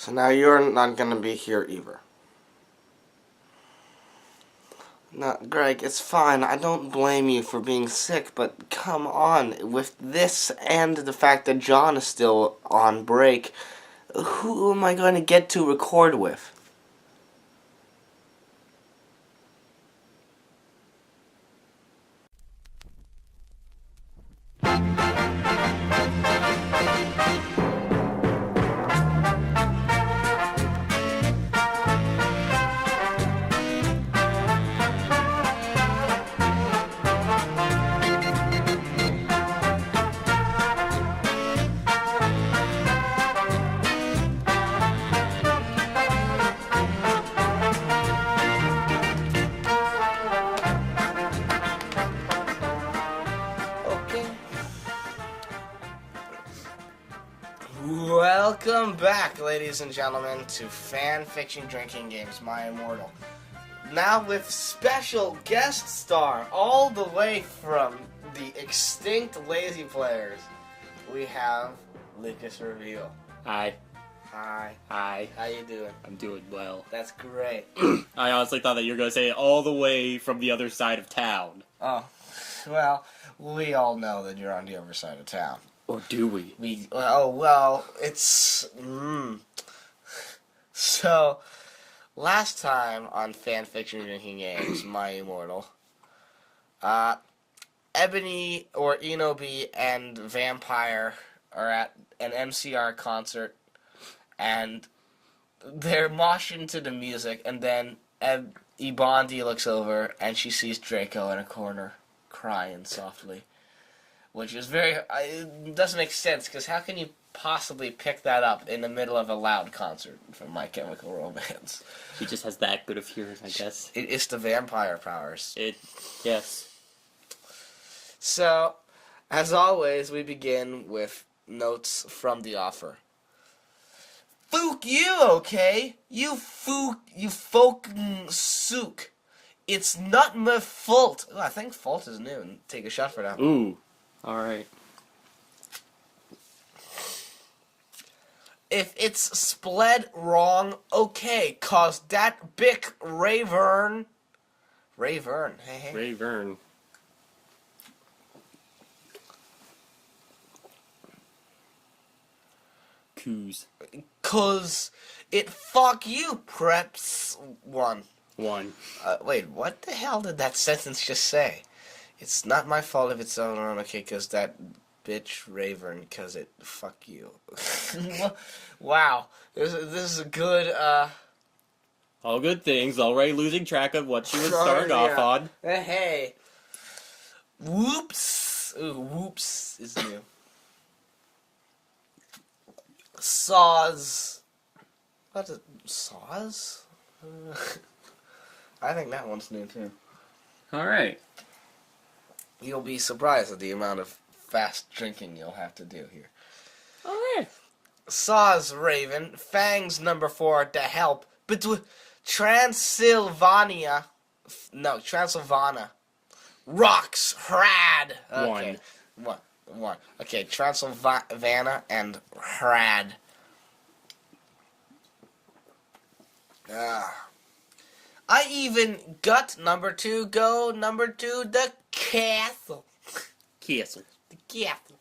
So now you're not gonna be here either. No, Greg, it's fine. I don't blame you for being sick, but come on. With this and the fact that John is still on break, who am I going to get to record with? Okay. Welcome back, ladies and gentlemen, to Fan Fiction Drinking Games, My Immortal. Now with special guest star, all the way from the extinct Lazy Players, we have Lucas Reveal. Hi. Hi. Hi. How you doing? I'm doing well. That's great. I honestly thought that you were going to say all the way from the other side of town. Oh, well, we all know that you're on the other side of town. Or do we? It's... So, last time on Fan Fiction Drinking Games, My Immortal, Ebony, or Enobi, and Vampire are at an MCR concert, and they're moshing to the music, and then Ibandi looks over, and she sees Draco in a corner, crying softly. Which is very... it doesn't make sense, because how can you possibly pick that up in the middle of a loud concert from My Chemical Romance? She just has that good of hearing, I guess. It's the vampire powers. Yes. So, as always, we begin with notes from the offer. Fook you, okay? You fucking sook. It's not my fault. Oh, I think fault is new. Take a shot for that. Ooh. Alright. If it's spelled wrong, okay, cause that big Rayvern, hey. Rayvern. Coos. Cause it fuck you, preps one. Wait, what the hell did that sentence just say? It's not my fault if it's so wrong, okay, cause that bitch Rayvern, cause it fuck you. Wow, this is a good, All good things, already losing track of what she was starting off on. Hey. Whoops. Ooh, whoops is new. Saws. What is saws? I think that one's new too. Alright. You'll be surprised at the amount of fast drinking you'll have to do here. Alright. Saws Raven. Fangs number 4 to help. But Transylvania. Rocks Hrad. Okay. One. Okay, Transylvania and Hrad. I even got number 2 go. Number 2, the castle. The castle.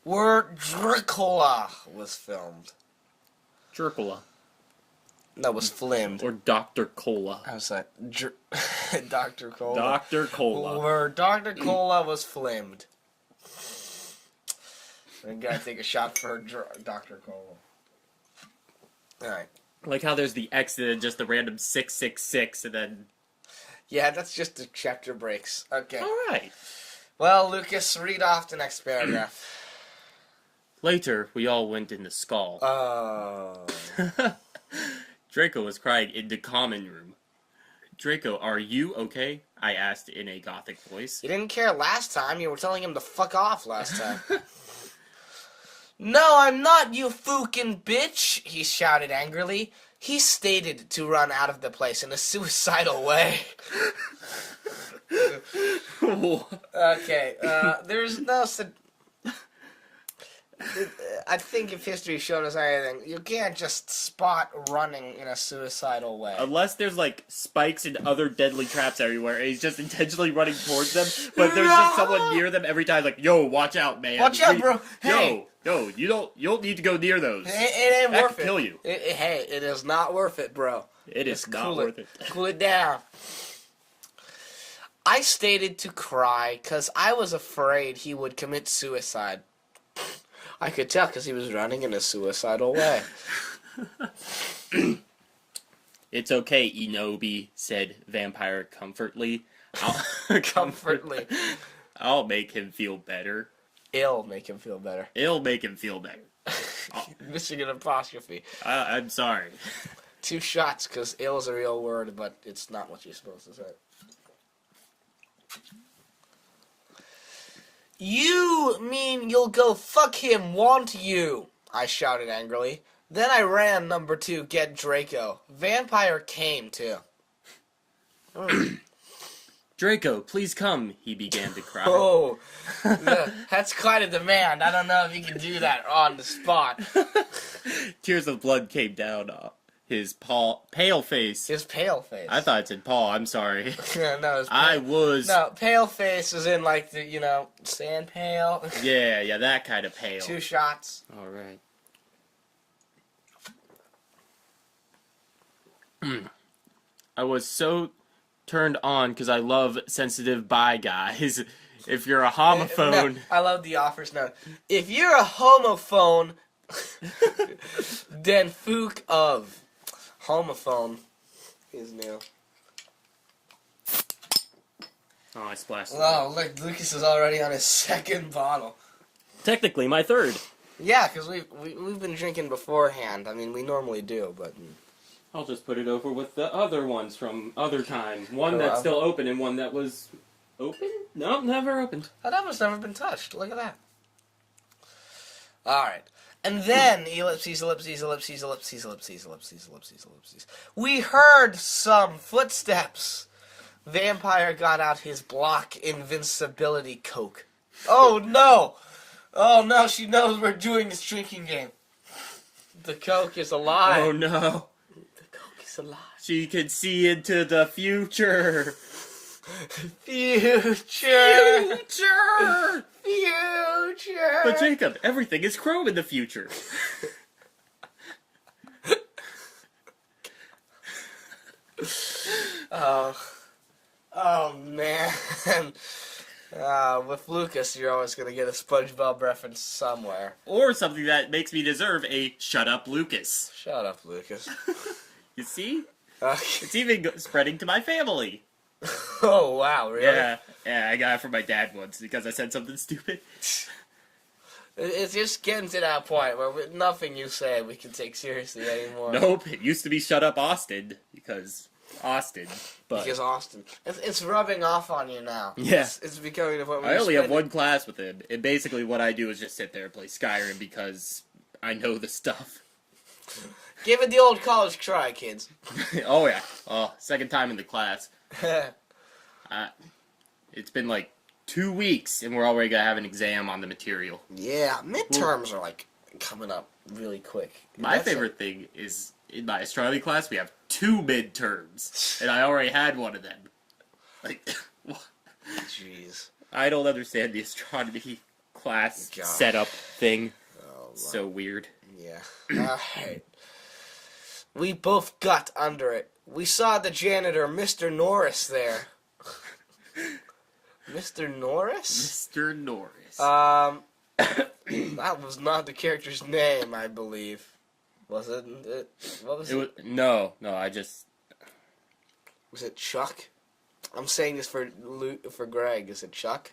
Where Dracula was filmed. Dracula. No, was filmed. Or Dr. Cola. I was like, Dr. Cola. Dr. Cola. Where Dr. Cola was filmed. I gotta take a shot for Dr. Cola. Alright. Like how there's the X and then just the random 666 and then... Yeah, that's just the chapter breaks. Okay. Alright. Well, Lucas, read off the next paragraph. Later, we all went in the skull. Oh. Draco was crying in the common room. Draco, are you okay? I asked in a gothic voice. You didn't care last time. You were telling him to fuck off last time. No, I'm not, you fucking bitch, he shouted angrily. He stated to run out of the place in a suicidal way. Okay, there's no... I think if history's shown us anything, you can't just spot running in a suicidal way. Unless there's like spikes and other deadly traps everywhere, and he's just intentionally running towards them, but there's just someone near them every time, like, yo, watch out, man. Watch out, bro. Hey. Yo, you don't need to go near those. It ain't that worth could it. Kill you. Hey, it is not worth it, bro. It is not worth it. Cool it down. I stated to cry because I was afraid he would commit suicide. I could tell because he was running in a suicidal way. It's okay, Inobi, said Vampire comfortably. Comfortably. I'll make him feel better. It'll make him feel better. It'll make him feel better. Missing an apostrophe. I'm sorry. 2 shots because ill's a real word, but it's not what you're supposed to say. You mean you'll go fuck him, won't you? I shouted angrily. Then I ran number 2, get Draco. Vampire came, too. Draco, please come, he began to cry. Oh, that's quite a demand. I don't know if you can do that on the spot. Tears of blood came down his pale face. His pale face. I thought it said Paul, I'm sorry. No, pale face is in like the, sand pale. Yeah, that kind of pale. 2 shots. Alright. I was so turned on because I love sensitive bi guys. If you're a homophone... No, I love the offers note. If you're a homophone, then fook of. Homophone is new. Oh, I splashed. Oh, look, Lucas is already on his 2nd bottle. Technically, my 3rd. Yeah, because we've been drinking beforehand. I mean, we normally do, but... I'll just put it over with the other ones from other time. One that's still open and one that was open? No, never opened. That one's never been touched. Look at that. Alright. And then, ellipses. We heard some footsteps. Vampire got out his block invincibility coke. Oh no! Oh no, she knows we're doing this drinking game. The coke is alive. Oh no. The coke is alive. She can see into the future. Future. But Jacob, everything is chrome in the future. Oh man. With Lucas, you're always going to get a SpongeBob reference somewhere. Or something that makes me deserve a shut up, Lucas. Shut up, Lucas. You see? Okay. It's even spreading to my family. Oh, wow, really? Yeah, I got it from my dad once because I said something stupid. It's just getting to that point where nothing you say we can take seriously anymore. Nope, it used to be shut up, Austin, because Austin. But because Austin. It's rubbing off on you now. Yeah. It's becoming what I only have one class with him, and basically what I do is just sit there and play Skyrim because I know the stuff. Give it the old college try, kids. Oh, yeah. Oh, 2nd time in the class. It's been like 2 weeks, and we're already going to have an exam on the material. Yeah, midterms are like coming up really quick. My favorite thing is in my astronomy class, we have 2 midterms, and I already had one of them. Like, jeez. I don't understand the astronomy class setup thing. Oh, so weird. Yeah. Alright. We both got under it. We saw the janitor, Mr. Norris, there. Mr. Norris? Mr. Norris. That was not the character's name, I believe. Was it? What was it? No, I just... Was it Chuck? I'm saying this for Greg. Is it Chuck?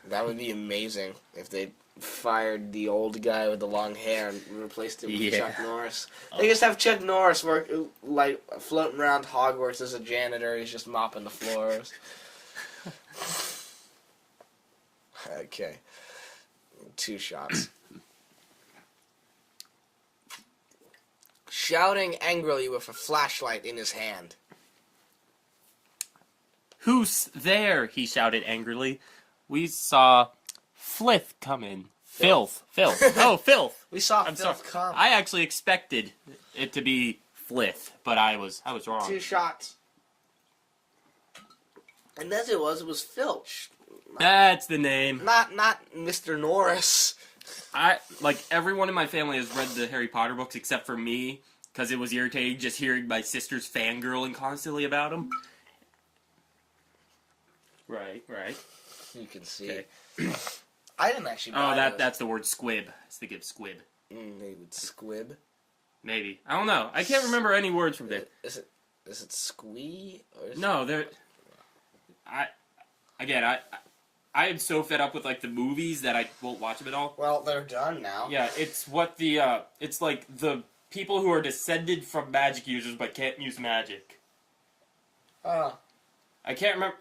That would be amazing if they fired the old guy with the long hair and replaced him with Chuck Norris. They just have Chuck Norris floating around Hogwarts as a janitor. He's just mopping the floors. Okay. 2 shots. Shouting angrily with a flashlight in his hand. Who's there? He shouted angrily. We saw Flith come in. Filth. Oh, filth. We saw I'm filth sorry. come. I actually expected it to be flith, but I was wrong. 2 shots. And as it was Filch. That's the name. Not Mr. Norris. Everyone in my family has read the Harry Potter books except for me, because it was irritating just hearing my sisters fangirling constantly about them. Right. You can see. Okay. I didn't actually buy those. That's the word squib. I was thinking of squib. Maybe it's squib. Maybe. I don't know. I can't remember any words from there. Is it squee? Or is No, there. I am so fed up with like the movies that I won't watch them at all. Well, they're done now. Yeah, it's what it's like the people who are descended from magic users but can't use magic. Oh. I can't remember.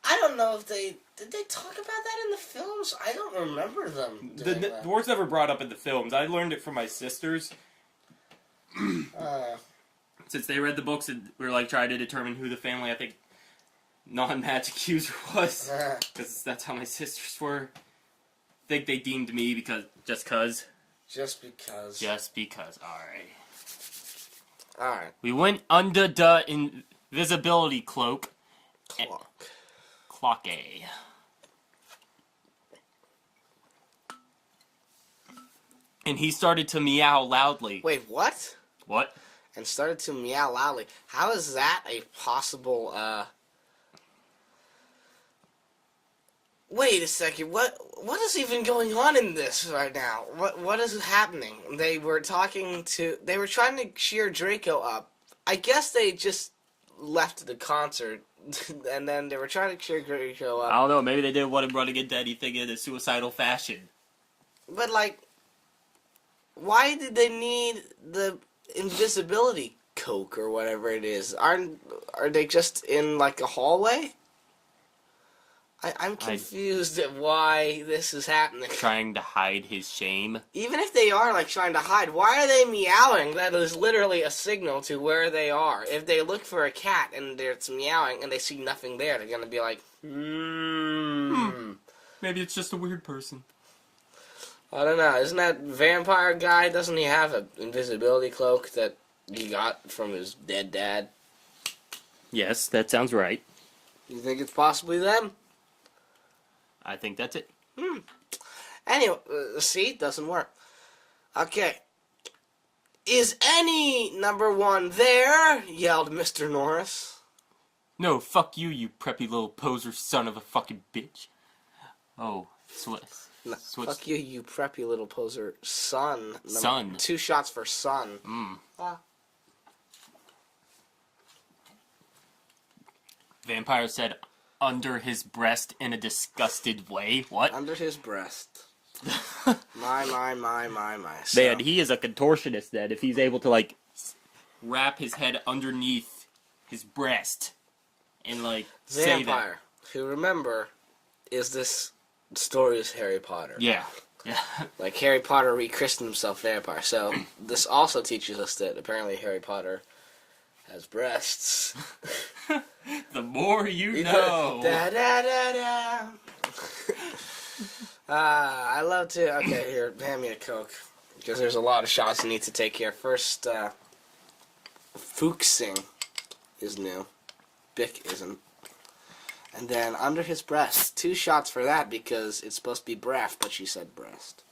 I don't know if did they talk about that in the films? I don't remember them doing that. The word's never brought up in the films. I learned it from my sisters. Since they read the books and were like trying to determine who the family, I think, non-magic user was. Because that's how my sisters were. I think they deemed me just because. Just because. Alright. We went under the invisibility cloak. Clock A. And he started to meow loudly. Wait, what? What? And started to meow loudly. How is that a possible, Wait a second, what is even going on in this right now? What is happening? They were trying to cheer Draco up. I guess they just left the concert, and then they were trying to cheer Draco up. I don't know, maybe they didn't want him running into anything in a suicidal fashion. But, like, why did they need the invisibility coke or whatever it is? Are they just in, like, a hallway? I'm confused at why this is happening. Trying to hide his shame. Even if they are, like, trying to hide, why are they meowing? That is literally a signal to where they are. If they look for a cat and it's meowing and they see nothing there, they're gonna be like, Maybe it's just a weird person. I don't know. Isn't that vampire guy, doesn't he have an invisibility cloak that he got from his dead dad? Yes, that sounds right. You think it's possibly them? I think that's it. Anyway, see, doesn't work. Okay. Is any number 1 there? Yelled Mr. Norris. No, fuck you, you preppy little poser son of a fucking bitch. Oh, Fuck you, you preppy little poser son. Son. 2 shots for son. Vampire said under his breast in a disgusted way. What? Under his breast. My. Man, he is a contortionist then, if he's able to, like, wrap his head underneath his breast and, like, say that. Vampire, who, remember, is this story's Harry Potter. Yeah. Like, Harry Potter rechristened himself Vampire, so this also teaches us that apparently Harry Potter has breasts. The more you know. I love to. Okay, here, hand me a Coke. Because there's a lot of shots you need to take here. First, Fuchsing is new. Bic isn't. And then under his breast. 2 shots for that because it's supposed to be breath, but she said breast.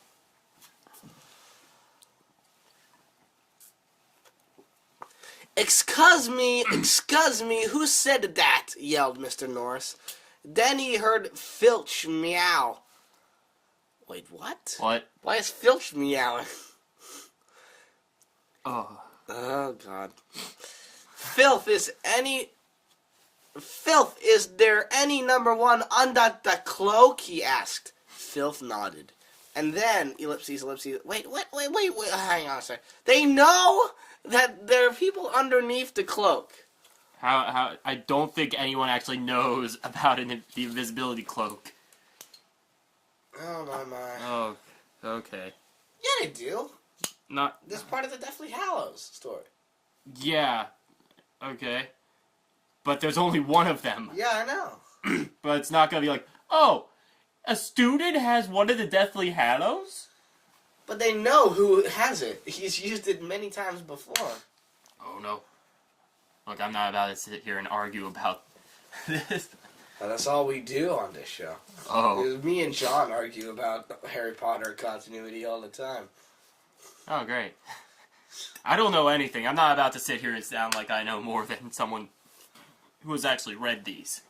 Excuse me, who said that? Yelled Mr. Norris. Then he heard Filch meow. Wait, what? What? Why is Filch meowing? Oh, God. Filth, is there any number 1 under the cloak? He asked. Filth nodded. And then, ellipses. Wait, hang on a second. They know that there are people underneath the cloak. How? I don't think anyone actually knows about the invisibility cloak. Oh, my. Oh, okay. Yeah, they do. Not. This part of the Deathly Hallows story. Yeah. Okay. But there's only one of them. Yeah, I know. But it's not gonna be like, oh, A student has one of the Deathly Hallows? But they know who has it. He's used it many times before. Oh, no. Look, I'm not about to sit here and argue about this. Well, that's all we do on this show. Oh. Me and John argue about Harry Potter continuity all the time. Oh, great. I don't know anything. I'm not about to sit here and sound like I know more than someone who has actually read these.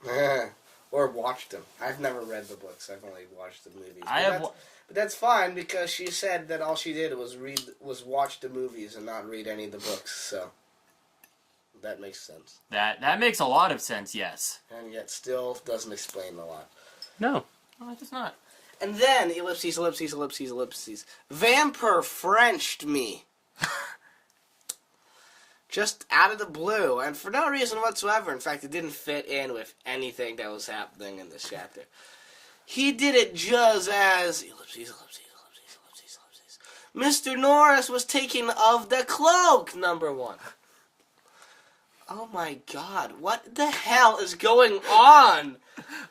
Or watched them. I've never read the books. I've only watched the movies. But that's fine because she said that all she did was watch the movies and not read any of the books. So that makes sense. That makes a lot of sense, yes. And yet still doesn't explain a lot. No, it does not. And then ellipses, ellipses, ellipses, ellipses. Vampire Frenched me. Just out of the blue, and for no reason whatsoever. In fact, it didn't fit in with anything that was happening in this chapter. He did it just as ellipses, ellipses, ellipses, ellipses, ellipses. Mr. Norris was taken of the cloak, number 1. Oh my God, what the hell is going on?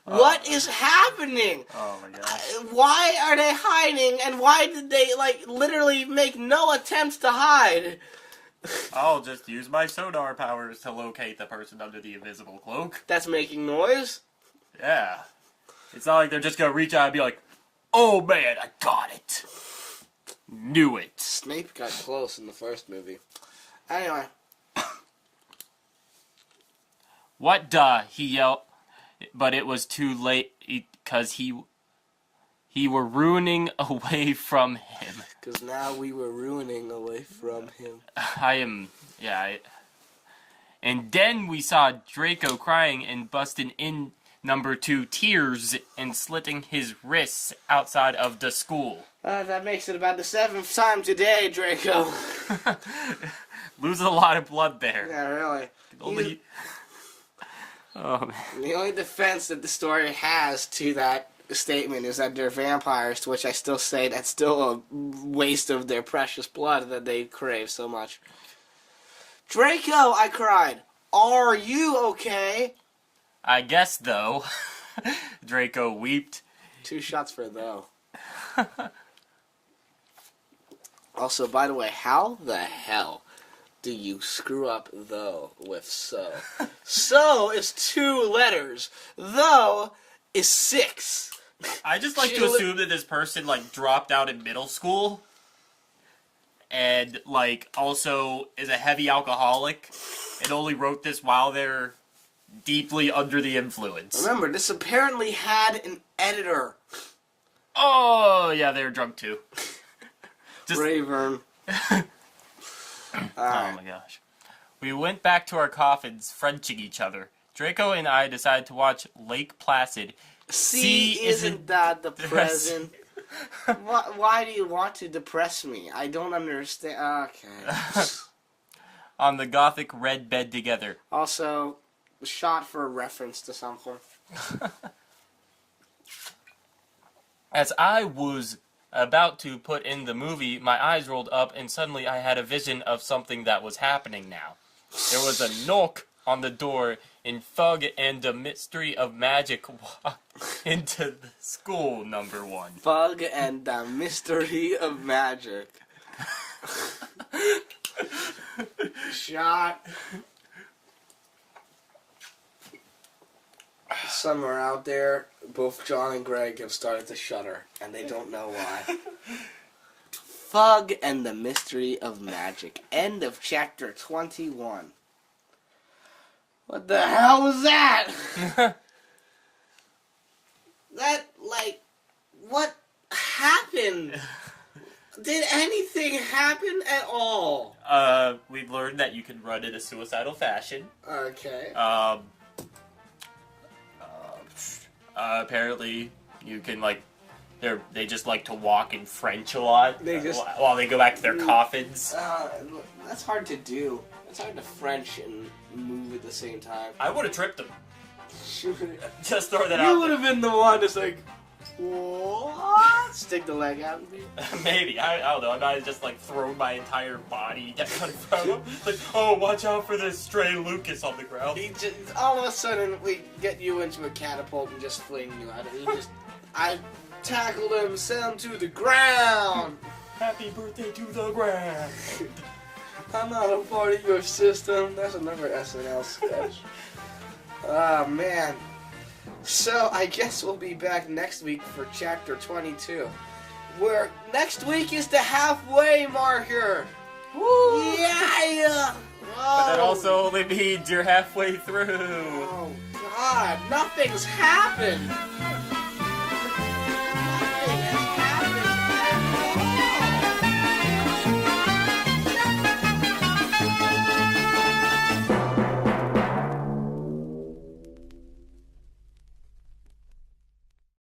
What is happening? Oh my gosh. Why are they hiding, and why did they, literally make no attempt to hide? I'll just use my sonar powers to locate the person under the invisible cloak. That's making noise? Yeah. It's not like they're just gonna reach out and be like, oh man, I got it. Knew it. Snape got close in the first movie. Anyway. What duh, he yelled, but it was too late because he were ruining away from him. Because now we were ruining away from him. And then we saw Draco crying and busting in number 2 tears and slitting his wrists outside of the school. That makes it about the 7th time today, Draco. Losing a lot of blood there. Yeah, really. Oh, man. The only defense that the story has to that statement is that they're vampires, to which I still say that's still a waste of their precious blood that they crave so much. Draco, I cried. Are you okay? I guess, though. Draco weeped. 2 shots for though. Also, by the way, how the hell do you screw up though with so? So is 2 letters. Though is 6. I just like to assume that this person, dropped out in middle school and, also is a heavy alcoholic and only wrote this while they're deeply under the influence. Remember, this apparently had an editor. Oh, yeah, they were drunk too. Rayburn. Oh my gosh. We went back to our coffins, Frenching each other. Draco and I decided to watch Lake Placid. See, isn't that the present? Why do you want to depress me? I don't understand. Okay. On the gothic red bed together. Also, shot for a reference to something. As I was about to put in the movie, my eyes rolled up and suddenly I had a vision of something that was happening now. There was a knock on the door and Fug and the Mystery of Magic walked into the school, number 1. Fug and the Mystery of Magic. Shot. Somewhere out there, both John and Greg have started to shudder, and they don't know why. Fug and the Mystery of Magic. End of chapter 21. What the hell was that? What happened? Did anything happen at all? We learned that you can run in a suicidal fashion. Okay. Apparently, you can, they just like to walk in French a lot while they go back to their coffins. That's hard to do. It's hard to French and move at the same time. I would have tripped them. Just throw that out. You would have been the one that's like, what? Stick the leg out and be. Maybe. I don't know. I might have just, thrown my entire body down in front of him. Oh, watch out for this stray Lucas on the ground. All of a sudden, we get you into a catapult and just fling you out. I tackled him, sent him to the ground. Happy birthday to the ground. I'm not a part of your system. That's another SNL sketch. Ah, man. So, I guess we'll be back next week for chapter 22. Where next week is the halfway marker. Woo! Yeah! But that also only means you're halfway through. Oh, God. Nothing's happened.